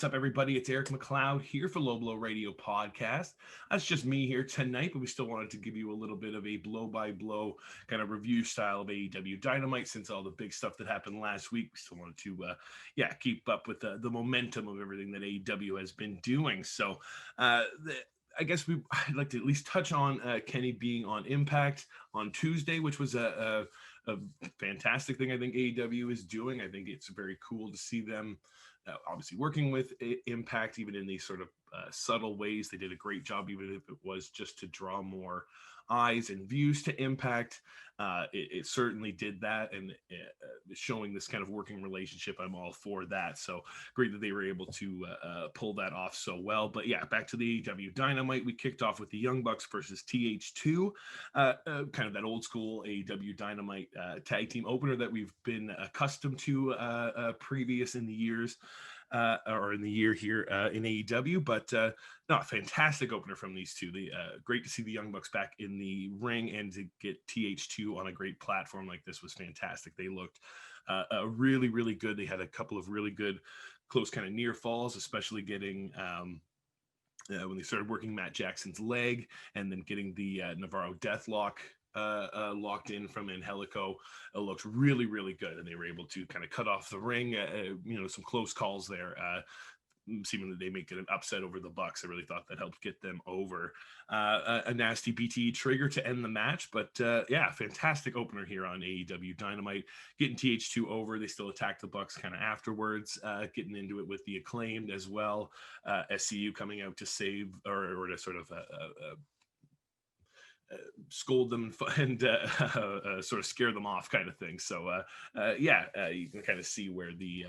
what's up, everybody? It's Eric McLeod here for LowBlowRadio podcast. That's just me here tonight, but we still wanted to give you a little bit of a blow-by-blow kind of review style of AEW Dynamite since all the big stuff that happened last week. We still wanted to, keep up with the momentum of everything that AEW has been doing. So, I guess I'd like to at least touch on Kenny being on Impact on Tuesday, which was a fantastic thing I think AEW is doing. I think it's very cool to see them obviously working with Impact, even in these sort of subtle ways. They did a great job, even if it was just to draw more eyes and views to Impact. It certainly did that, and showing this kind of working relationship, I'm all for that. So great that they were able to pull that off so well. But yeah, back to the AEW Dynamite. We kicked off with the Young Bucks versus TH2, kind of that old school AEW Dynamite tag team opener that we've been accustomed to previous in the years. Or in the year here in AEW, but no, fantastic opener from these two. Great to see the Young Bucks back in the ring, and to get TH2 on a great platform like this was fantastic. They looked really, really good. They had a couple of really good close kind of near falls, especially getting when they started working Matt Jackson's leg, and then getting the Navarro Deathlock locked in from Angelico. It looked really, really good, and they were able to kind of cut off the ring. Some close calls there. Seemingly they make an upset over the Bucks. I really thought that helped get them over. A nasty BT trigger to end the match, but fantastic opener here on AEW Dynamite. Getting TH2 over, they still attack the Bucks kind of afterwards, getting into it with the Acclaimed as well. SCU coming out to save or to sort of scold them and sort of scare them off kind of thing. So you can kind of see where the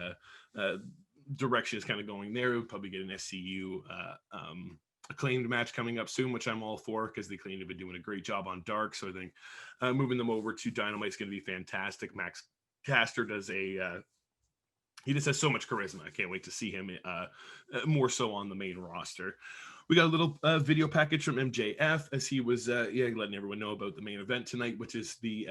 direction is kind of going there. We'll probably get an SCU Acclaimed match coming up soon, which I'm all for, because the Acclaimed have been doing a great job on Dark. So I think moving them over to Dynamite is going to be fantastic. Max Caster does he just has so much charisma. I can't wait to see him more so on the main roster. We got a little video package from MJF as he was letting everyone know about the main event tonight, which is the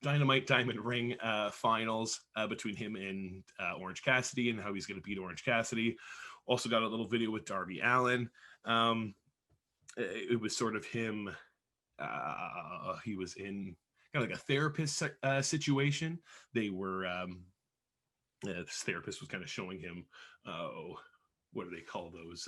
Dynamite Diamond Ring finals between him and Orange Cassidy, and how he's going to beat Orange Cassidy. Also got a little video with Darby Allin. It was sort of him. He was in kind of like a therapist situation. They were this therapist was kind of showing him what do they call those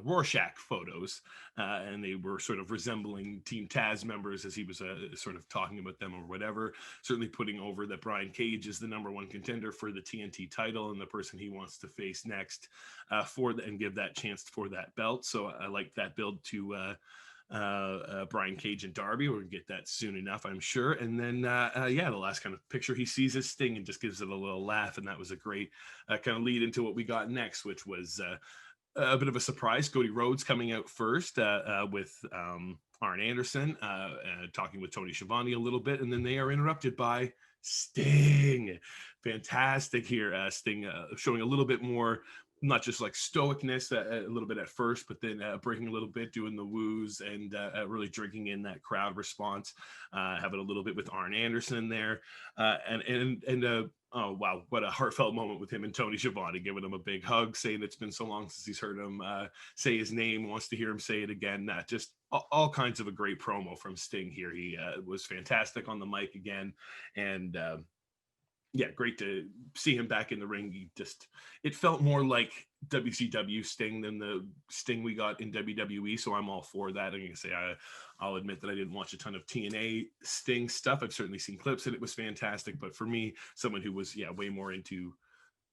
Rorschach photos, and they were sort of resembling Team Taz members as he was sort of talking about them or whatever. Certainly putting over that Brian Cage is the number one contender for the TNT title and the person he wants to face next and give that chance for that belt. So I like that build to Brian Cage and Darby. We'll get that soon enough, I'm sure. And then the last kind of picture he sees is Sting and just gives it a little laugh, and that was a great kind of lead into what we got next, which was a bit of a surprise. Cody Rhodes coming out first with Arn Anderson talking with Tony Schiavone a little bit, and then they are interrupted by Sting. Fantastic here. Sting showing a little bit more, not just like stoicness a little bit at first, but then breaking a little bit, doing the woos, and really drinking in that crowd response, having a little bit with Arn Anderson there. Oh, wow, what a heartfelt moment with him and Tony Schiavone, giving him a big hug, saying it's been so long since he's heard him say his name, wants to hear him say it again. Just all kinds of a great promo from Sting here. He was fantastic on the mic again, and great to see him back in the ring. It felt more like WCW Sting than the Sting we got in WWE, so I'm all for that. I'm going to say I'll admit that I didn't watch a ton of TNA Sting stuff. I've certainly seen clips and it was fantastic, but for me, someone who was way more into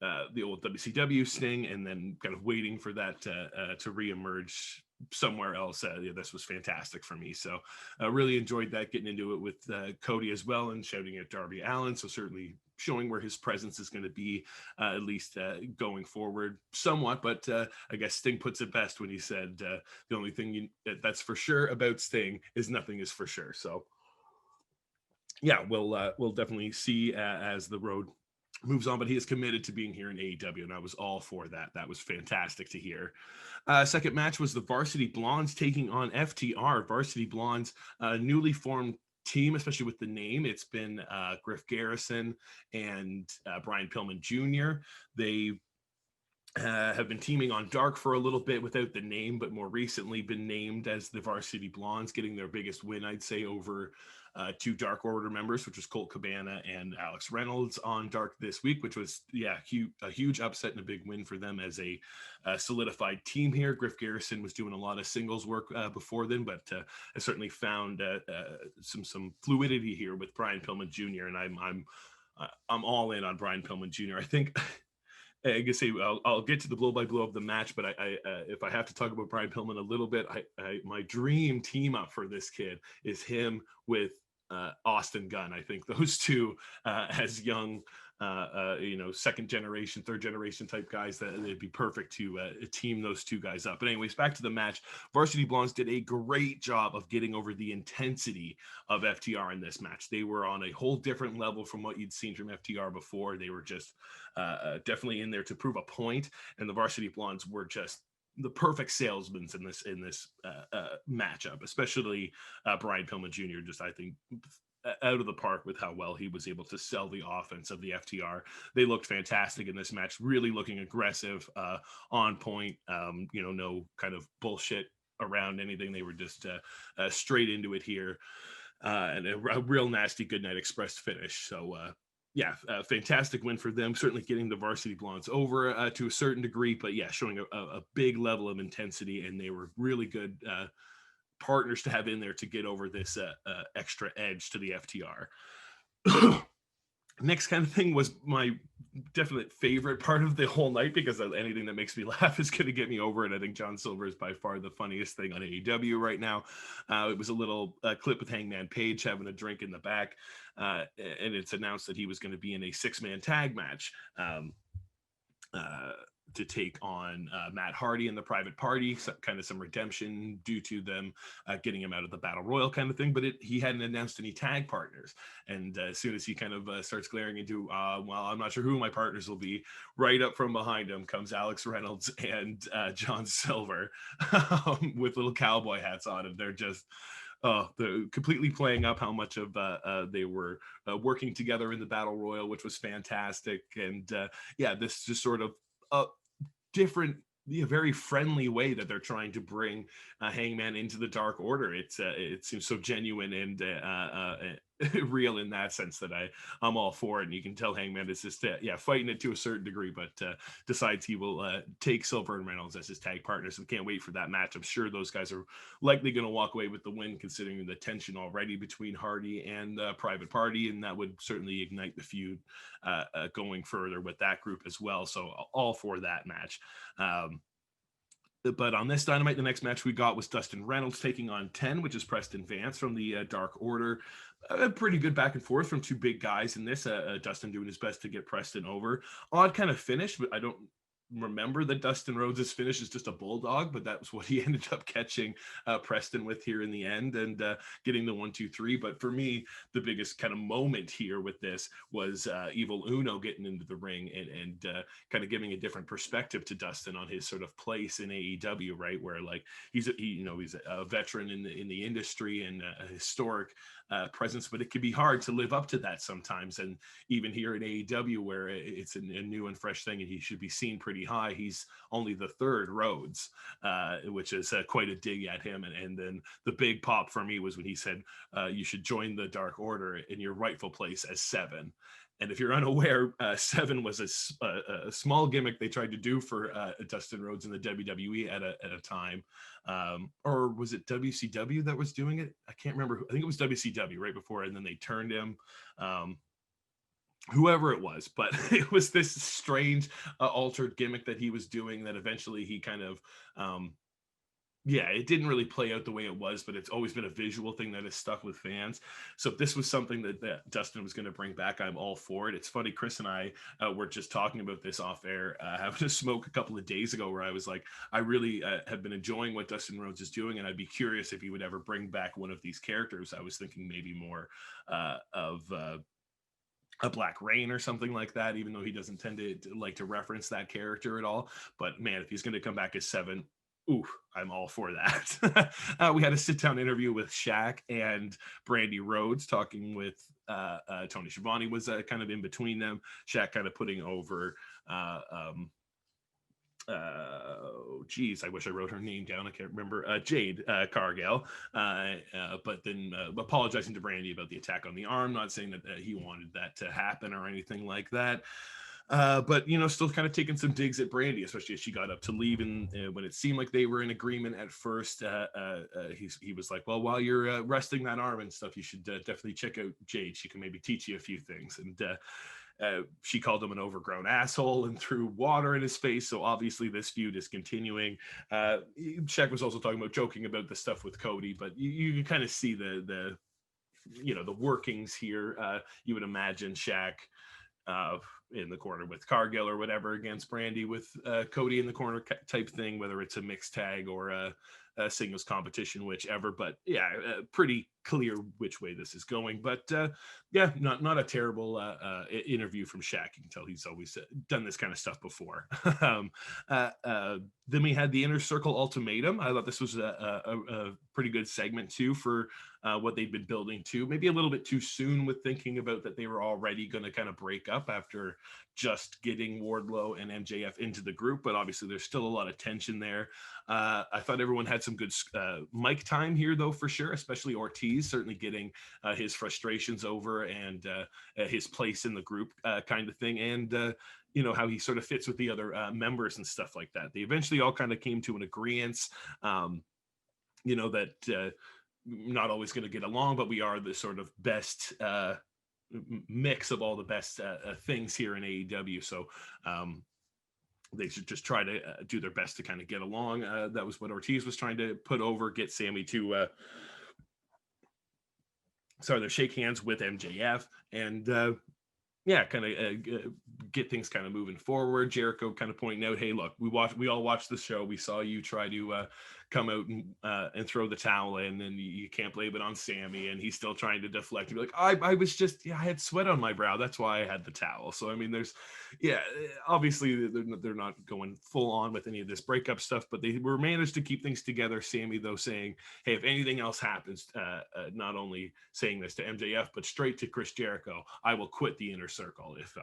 the old WCW Sting, and then kind of waiting for that to reemerge somewhere else, this was fantastic for me. So I really enjoyed that, getting into it with Cody as well, and shouting at Darby Allin. So certainly showing where his presence is going to be, at least going forward somewhat. But I guess Sting puts it best when he said the only thing that's for sure about Sting is nothing is for sure. So we'll definitely see as the road moves on, but he is committed to being here in AEW, and I was all for that. That was fantastic to hear. Second match was the Varsity Blondes taking on FTR. Varsity Blondes, newly formed team, especially with the name. It's been Griff Garrison and Brian Pillman Jr. They have been teaming on Dark for a little bit without the name, but more recently been named as the Varsity Blondes, getting their biggest win, I'd say, over two Dark Order members, which was Colt Cabana and Alex Reynolds on Dark this week, which was, a huge upset and a big win for them as a solidified team here. Griff Garrison was doing a lot of singles work before then, but I certainly found some fluidity here with Brian Pillman Jr., and I'm all in on Brian Pillman Jr. I think I guess I'll get to the blow by blow of the match, but I if I have to talk about Brian Pillman a little bit, my dream team up for this kid is him with Austin Gunn. I think those two as young, second generation, third generation type guys, that it'd be perfect to team those two guys up. But anyways, back to the match. Varsity Blondes did a great job of getting over the intensity of FTR in this match. They were on a whole different level from what you'd seen from FTR before. They were just definitely in there to prove a point, and the Varsity Blondes were just the perfect salesmen in this matchup, especially Brian Pillman Jr. Just, I think, out of the park with how well he was able to sell the offense of the FTR. They looked fantastic in this match, really looking aggressive, on point, no kind of bullshit around anything. They were just straight into it here, and a real nasty Goodnight Express finish. So, fantastic win for them. Certainly getting the Varsity Blondes over to a certain degree, but showing a big level of intensity, and they were really good partners to have in there to get over this extra edge to the FTR. Next kind of thing was my definite favorite part of the whole night, because anything that makes me laugh is going to get me over it. I think John Silver is by far the funniest thing on AEW right now. It was a little clip with Hangman Page having a drink in the back, and it's announced that he was going to be in a 6-man tag match to take on Matt Hardy and the Private Party, kind of some redemption due to them getting him out of the Battle Royal kind of thing. But he hadn't announced any tag partners. And as soon as he kind of starts glaring into, I'm not sure who my partners will be, right up from behind him comes Alex Reynolds and John Silver with little cowboy hats on, and they're just they're completely playing up how much of they were working together in the Battle Royal, which was fantastic. And this just sort of different, very friendly way that they're trying to bring Hangman into the Dark Order. It seems so genuine and real in that sense that I'm all for it. And you can tell Hangman is just fighting it to a certain degree, but decides he will take Silver and Reynolds as his tag partners. And can't wait for that match. I'm sure those guys are likely going to walk away with the win, considering the tension already between Hardy and Private Party, and that would certainly ignite the feud going further with that group as well. So all for that match. But on this Dynamite, the next match we got was Dustin Reynolds taking on 10, which is Preston Vance from the Dark Order. A pretty good back and forth from two big guys in this. Dustin doing his best to get Preston over. Odd kind of finish, but I don't remember that Dustin Rhodes' finish is just a bulldog, but that was what he ended up catching Preston with here in the end, and getting the 1-2-3. But for me, the biggest kind of moment here with this was Evil Uno getting into the ring and kind of giving a different perspective to Dustin on his sort of place in AEW, right? Where like he's a veteran in the industry and a historic presence, but it can be hard to live up to that sometimes. And even here in AEW, where it's a new and fresh thing and he should be seen pretty high, he's only the third Rhodes, which is quite a dig at him. And then the big pop for me was when he said, you should join the Dark Order in your rightful place as 7. And if you're unaware, 7 was a small gimmick they tried to do for Dustin Rhodes in the WWE at a time. Or was it WCW that was doing it? I can't remember. I think it was WCW right before, and then they turned him. Whoever it was, but it was this strange altered gimmick that he was doing that eventually he kind of it didn't really play out the way it was, but it's always been a visual thing that has stuck with fans. So if this was something that Dustin was going to bring back, I'm all for it. It's funny, Chris and I were just talking about this off air, having a smoke a couple of days ago, where I was like, I really have been enjoying what Dustin Rhodes is doing, and I'd be curious if he would ever bring back one of these characters. I was thinking maybe more of a Black Rain or something like that, even though he doesn't tend to like to reference that character at all. But man, if he's going to come back as 7, I'm all for that. We had a sit-down interview with Shaq and Brandy Rhodes, talking with Tony Schiavone was kind of in between them. Shaq kind of putting over geez, I wish I wrote her name down. I can't remember. Jade Cargill, but then apologizing to Brandy about the attack on the arm, not saying that he wanted that to happen or anything like that. But still kind of taking some digs at Brandy, especially as she got up to leave, and when it seemed like they were in agreement at first, he was like, "Well, while you're resting that arm and stuff, you should definitely check out Jade. She can maybe teach you a few things." And she called him an overgrown asshole and threw water in his face. So obviously this feud is continuing. Shaq was also talking about joking about the stuff with Cody, but you can kind of see the workings here. You would imagine Shaq in the corner with Cargill or whatever against Brandy, with Cody in the corner type thing, whether it's a mixed tag or a singles competition, whichever. But yeah, pretty clear which way this is going. But yeah, not a terrible interview from Shaq. You can tell he's always done this kind of stuff before. Then we had the Inner Circle Ultimatum. I thought this was a pretty good segment too for what they'd been building to. Maybe a little bit too soon with thinking about that they were already going to kind of break up after just getting Wardlow and MJF into the group, but obviously there's still a lot of tension there. I thought everyone had some good mic time here, though, for sure, especially Ortiz, certainly getting his frustrations over and his place in the group kind of thing. And how he sort of fits with the other members and stuff like that. They eventually all kind of came to an agreement, that not always going to get along, but we are the sort of best mix of all the best things here in AEW. So they should just try to do their best to kind of get along. That was what Ortiz was trying to put over, get Sammy to they shake hands with MJF and kind of get things kind of moving forward. Jericho kind of pointing out, hey, look, we all watched the show. We saw you try to come out and throw the towel in, and you can't blame it on Sammy. And he's still trying to deflect and be like, I was just, I had sweat on my brow. That's why I had the towel. So, I mean, obviously they're not going full on with any of this breakup stuff, but they were managed to keep things together. Sammy, though, saying, hey, if anything else happens, not only saying this to MJF, but straight to Chris Jericho, I will quit the Inner Circle if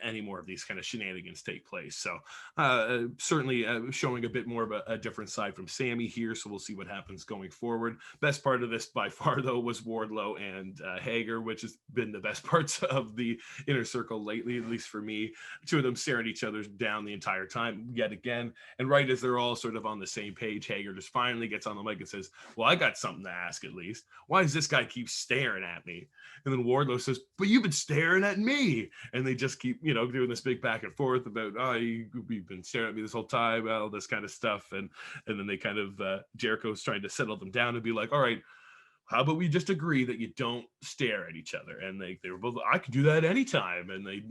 any more of these kind of shenanigans take place. So certainly showing a bit more of a different side from Sammy here. So we'll see what happens going forward. Best part of this by far, though, was Wardlow and Hager, which has been the best parts of the Inner Circle lately, at least for me. Two of them staring each other down the entire time yet again. And right as they're all sort of on the same page, Hager just finally gets on the mic and says, well, I got something to ask at least. Why does this guy keep staring at me? And then Wardlow says, but you've been staring at me. And they just keep, doing this big back and forth about, you've been staring at me this whole time, all this kind of stuff. And then they kind of, Jericho's trying to settle them down and be like, all right, how about we just agree that you don't stare at each other? And they were both, I could do that anytime. And they,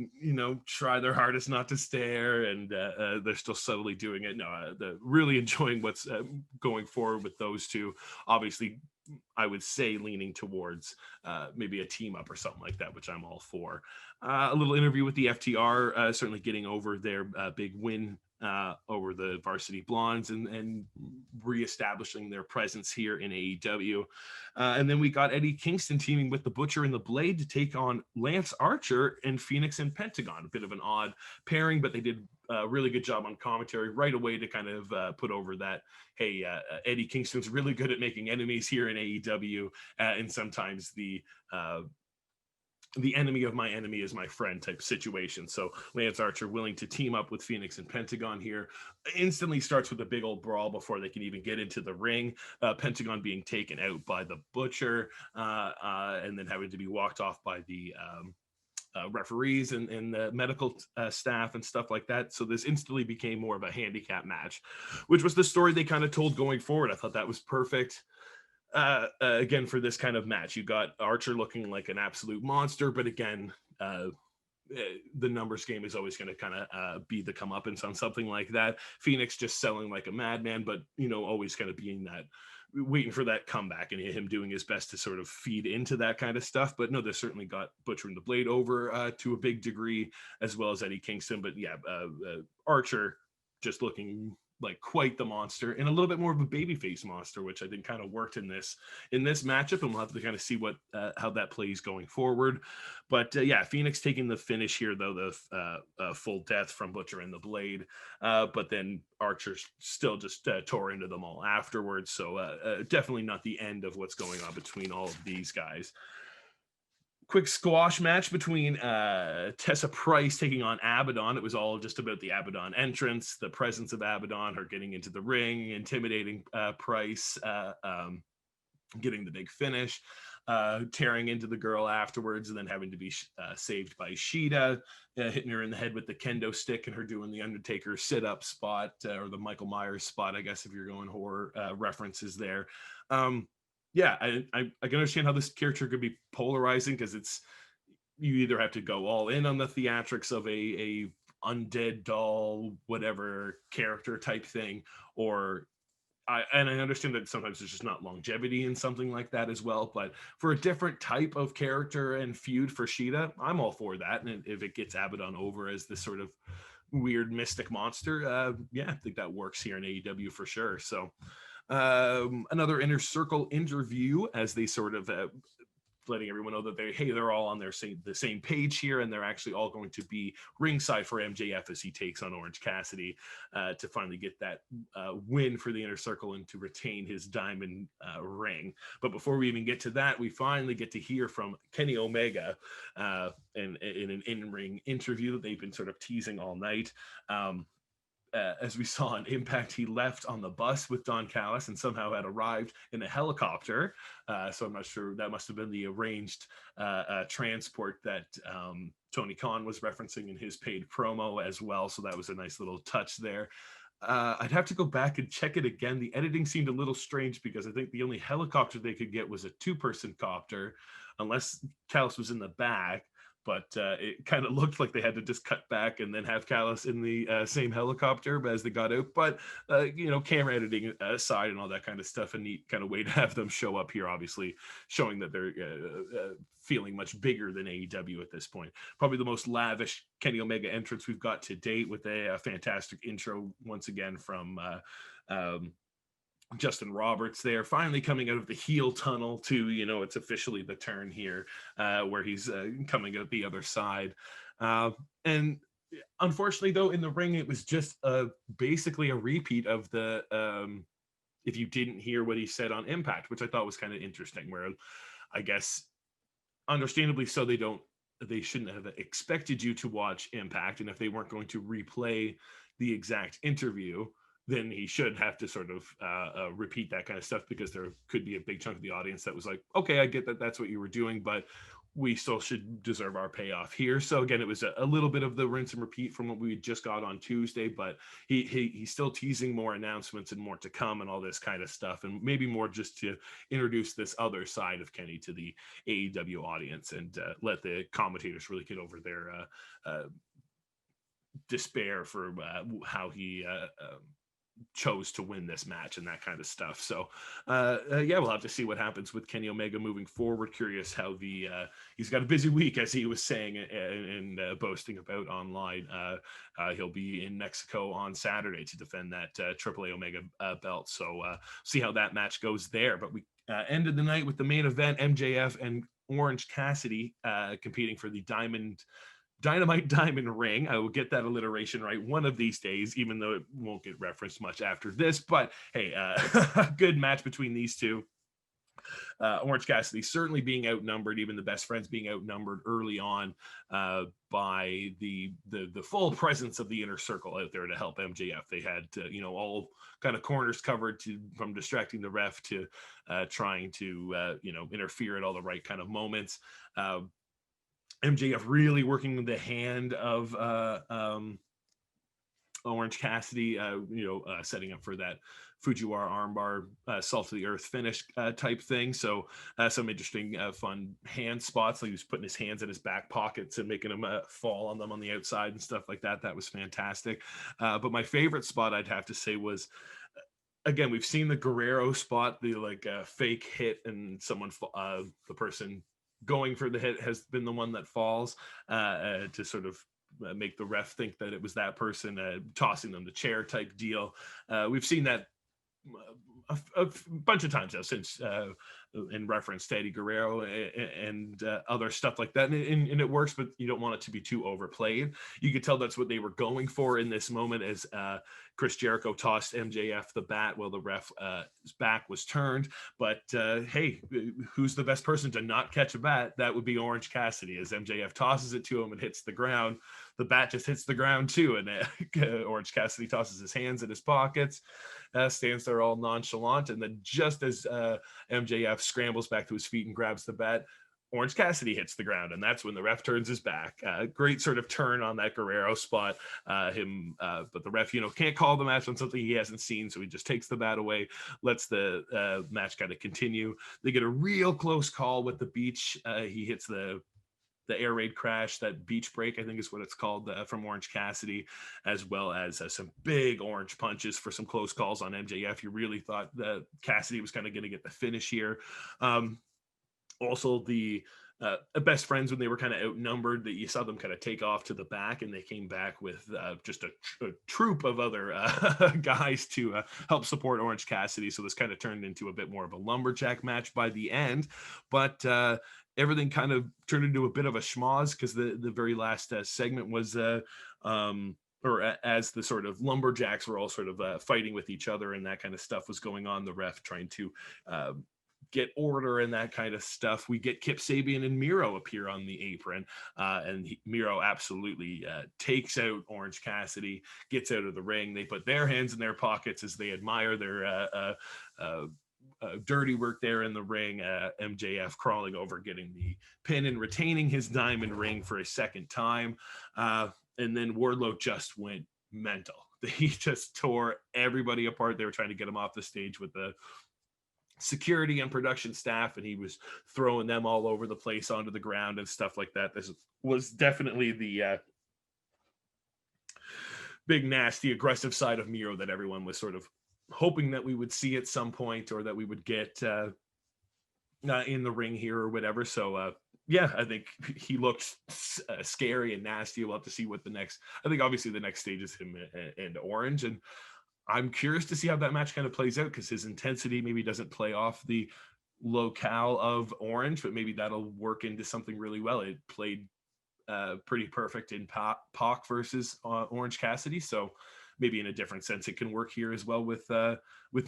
try their hardest not to stare, and they're still subtly doing it. No, they're really enjoying what's going forward with those two. Obviously, I would say leaning towards maybe a team up or something like that, which I'm all for. A little interview with the FTR, certainly getting over their big win over the Varsity Blondes and reestablishing their presence here in AEW. And then we got Eddie Kingston teaming with the Butcher and the Blade to take on Lance Archer and Phoenix and Pentagon. A bit of an odd pairing, but they did a really good job on commentary right away to kind of put over that, hey, Eddie Kingston's really good at making enemies here in AEW, and sometimes the enemy of my enemy is my friend type situation. So Lance Archer willing to team up with Phoenix and Pentagon here. Instantly starts with a big old brawl before they can even get into the ring. Pentagon being taken out by the Butcher, and then having to be walked off by the referees and the medical staff and stuff like that. So this instantly became more of a handicap match, which was the story they kind of told going forward. I thought that was perfect. Again, for this kind of match, you got Archer looking like an absolute monster, but again, the numbers game is always going to kind of be the comeuppance on something like that. Phoenix just selling like a madman, but always kind of being that, waiting for that comeback and him doing his best to sort of feed into that kind of stuff. But no, they certainly got Butcher and the Blade over to a big degree, as well as Eddie Kingston. But yeah, Archer just looking like quite the monster and a little bit more of a babyface monster, which I think kind of worked in this matchup, and we'll have to kind of see what how that plays going forward. But yeah, Phoenix taking the finish here, though, the full death from Butcher and the Blade, but then Archer still just tore into them all afterwards. So definitely not the end of what's going on between all of these guys. Quick squash match between Tessa Price taking on Abaddon. It was all just about the Abaddon entrance, the presence of Abaddon, her getting into the ring, intimidating Price, getting the big finish, tearing into the girl afterwards, and then having to be saved by Shida, hitting her in the head with the kendo stick, and her doing the Undertaker sit-up spot, or the Michael Myers spot, I guess, if you're going horror references there. Yeah, I can understand how this character could be polarizing, because you either have to go all in on the theatrics of a undead doll, whatever character type thing, or I understand that sometimes there's just not longevity in something like that as well. But for a different type of character and feud for Shida, I'm all for that. And if it gets Abaddon over as this sort of weird mystic monster, yeah, I think that works here in AEW for sure. So another Inner Circle interview as they sort of letting everyone know that they're all on the same page here, and they're actually all going to be ringside for MJF as he takes on Orange Cassidy to finally get that win for the Inner Circle and to retain his diamond ring. But before we even get to that, we finally get to hear from Kenny Omega in an in-ring interview that they've been sort of teasing all night. As we saw on Impact, he left on the bus with Don Callis and somehow had arrived in a helicopter. So I'm not sure, that must have been the arranged transport that Tony Khan was referencing in his paid promo as well. So that was a nice little touch there. I'd have to go back and check it again. The editing seemed a little strange because I think the only helicopter they could get was a 2-person copter, unless Callis was in the back. But it kind of looked like they had to just cut back and then have Callis in the same helicopter as they got out. But, camera editing aside and all that kind of stuff, a neat kind of way to have them show up here, obviously showing that they're feeling much bigger than AEW at this point. Probably the most lavish Kenny Omega entrance we've got to date, with a fantastic intro once again from Justin Roberts there, finally coming out of the heel tunnel to, it's officially the turn here where he's coming out the other side. And unfortunately, though, in the ring, it was just basically a repeat of the, if you didn't hear what he said on Impact, which I thought was kind of interesting, where I guess, understandably so, they shouldn't have expected you to watch Impact. And if they weren't going to replay the exact interview, then he should have to sort of repeat that kind of stuff, because there could be a big chunk of the audience that was like, okay, I get that that's what you were doing, but we still should deserve our payoff here. So again, it was a little bit of the rinse and repeat from what we just got on Tuesday, but he's still teasing more announcements and more to come and all this kind of stuff, and maybe more just to introduce this other side of Kenny to the AEW audience and let the commentators really get over their despair for how he chose to win this match and that kind of stuff. So yeah, we'll have to see what happens with Kenny Omega moving forward. Curious how he's got a busy week, as he was saying and boasting about online. He'll be in Mexico on Saturday to defend that AAA Omega belt. So see how that match goes there. But we ended the night with the main event, MJF and Orange Cassidy competing for the Dynamite Diamond Ring. I will get that alliteration right one of these days, even though it won't get referenced much after this. But hey, a good match between these two. Orange Cassidy certainly being outnumbered, even the best friends being outnumbered early on by the full presence of the Inner Circle out there to help MJF. They had all kind of corners covered, from distracting the ref to trying to interfere at all the right kind of moments. MJF really working the hand of Orange Cassidy, setting up for that Fujiwara armbar, salt to the earth finish type thing. So some interesting, fun hand spots. Like he was putting his hands in his back pockets and making them fall on them on the outside and stuff like that. That was fantastic. But my favorite spot, I'd have to say, was, again, we've seen the Guerrero spot, the fake hit, and the person going for the hit has been the one that falls to sort of make the ref think that it was that person, tossing them the chair type deal. We've seen that a bunch of times now since in reference to Eddie Guerrero and other stuff like that, and it works, but you don't want it to be too overplayed. You could tell that's what they were going for in this moment, as Chris Jericho tossed MJF the bat while the ref's back was turned. But hey, who's the best person to not catch a bat? That would be Orange Cassidy. As MJF tosses it to him and hits the ground, the bat just hits the ground too, and Orange Cassidy tosses his hands in his pockets, stands there all nonchalant, and then just as MJF scrambles back to his feet and grabs the bat, Orange Cassidy hits the ground, and that's when the ref turns his back. Great sort of turn on that Guerrero spot. But the ref, can't call the match on something he hasn't seen, so he just takes the bat away, lets the match kind of continue. They get a real close call with the beach. He hits the air raid crash, that beach break, I think is what it's called, from Orange Cassidy, as well as some big orange punches for some close calls on MJF. You really thought that Cassidy was kind of going to get the finish here. Also, the best friends, when they were kind of outnumbered, that you saw them kind of take off to the back, and they came back with just a troop of other guys to help support Orange Cassidy. So this kind of turned into a bit more of a lumberjack match by the end, but everything kind of turned into a bit of a schmoz, because the very last segment was as the sort of lumberjacks were all sort of fighting with each other, and that kind of stuff was going on, the ref trying to get order and that kind of stuff. We get Kip Sabian and Miro appear on the apron, and Miro absolutely takes out Orange Cassidy, gets out of the ring. They put their hands in their pockets as they admire their dirty work there in the ring. MJF crawling over, getting the pin and retaining his diamond ring for a second time. And then Wardlow just went mental. He just tore everybody apart. They were trying to get him off the stage with the security and production staff, and he was throwing them all over the place onto the ground and stuff like that. This was definitely the big, nasty, aggressive side of Miro that everyone was sort of hoping that we would see at some point, or that we would get in the ring here or whatever. So yeah, I think he looked scary and nasty. We'll have to see what I think obviously the next stage is him and Orange, and I'm curious to see how that match kind of plays out, because his intensity maybe doesn't play off the locale of Orange, but maybe that'll work into something really well. It played pretty perfect in Pac versus Orange Cassidy, so maybe in a different sense it can work here as well with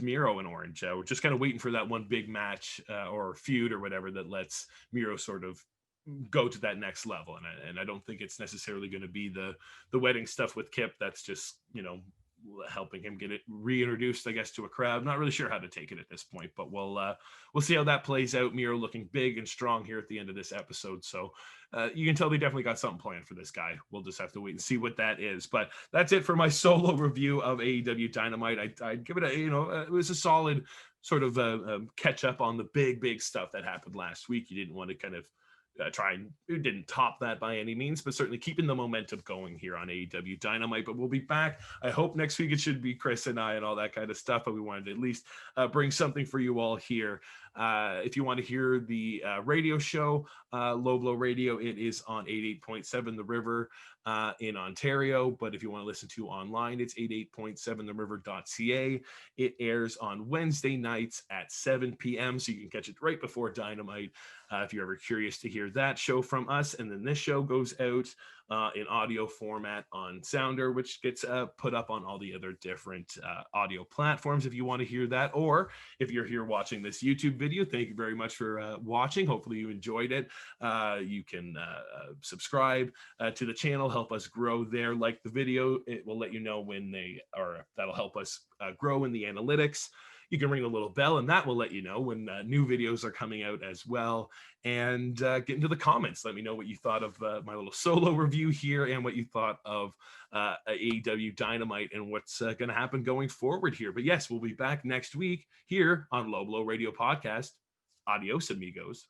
Miro and Orange. We're just kind of waiting for that one big match or feud or whatever that lets Miro sort of go to that next level, and I don't think it's necessarily going to be the wedding stuff with Kip. That's just helping him get it reintroduced, I guess, to a crowd. Not really sure how to take it at this point, but we'll see how that plays out. Miro looking big and strong here at the end of this episode, so you can tell they definitely got something planned for this guy. We'll just have to wait and see what that is. But that's it for my solo review of AEW Dynamite. I'd give it it was a solid sort of catch up on the big stuff that happened last week. You didn't want to kind of it didn't top that by any means, but certainly keeping the momentum going here on AEW Dynamite. But we'll be back. I hope next week it should be Chris and I and all that kind of stuff, but we wanted to at least bring something for you all here. If you want to hear the radio show, Low Blow Radio, it is on 88.7 The River in Ontario. But if you want to listen to online, it's 88.7theriver.ca. It airs on Wednesday nights at 7 p.m. So you can catch it right before Dynamite if you're ever curious to hear that show from us. And then this show goes out in audio format on Sounder, which gets put up on all the other different audio platforms if you want to hear that. Or if you're here watching this YouTube video, thank you very much for watching. Hopefully you enjoyed it. You can subscribe to the channel, help us grow there. Like the video, it will let you know when that'll help us grow in the analytics. You can ring the little bell, and that will let you know when new videos are coming out as well. And get into the comments. Let me know what you thought of my little solo review here, and what you thought of AEW Dynamite and what's going to happen going forward here. But yes, we'll be back next week here on Low Blow Radio Podcast. Adios, amigos.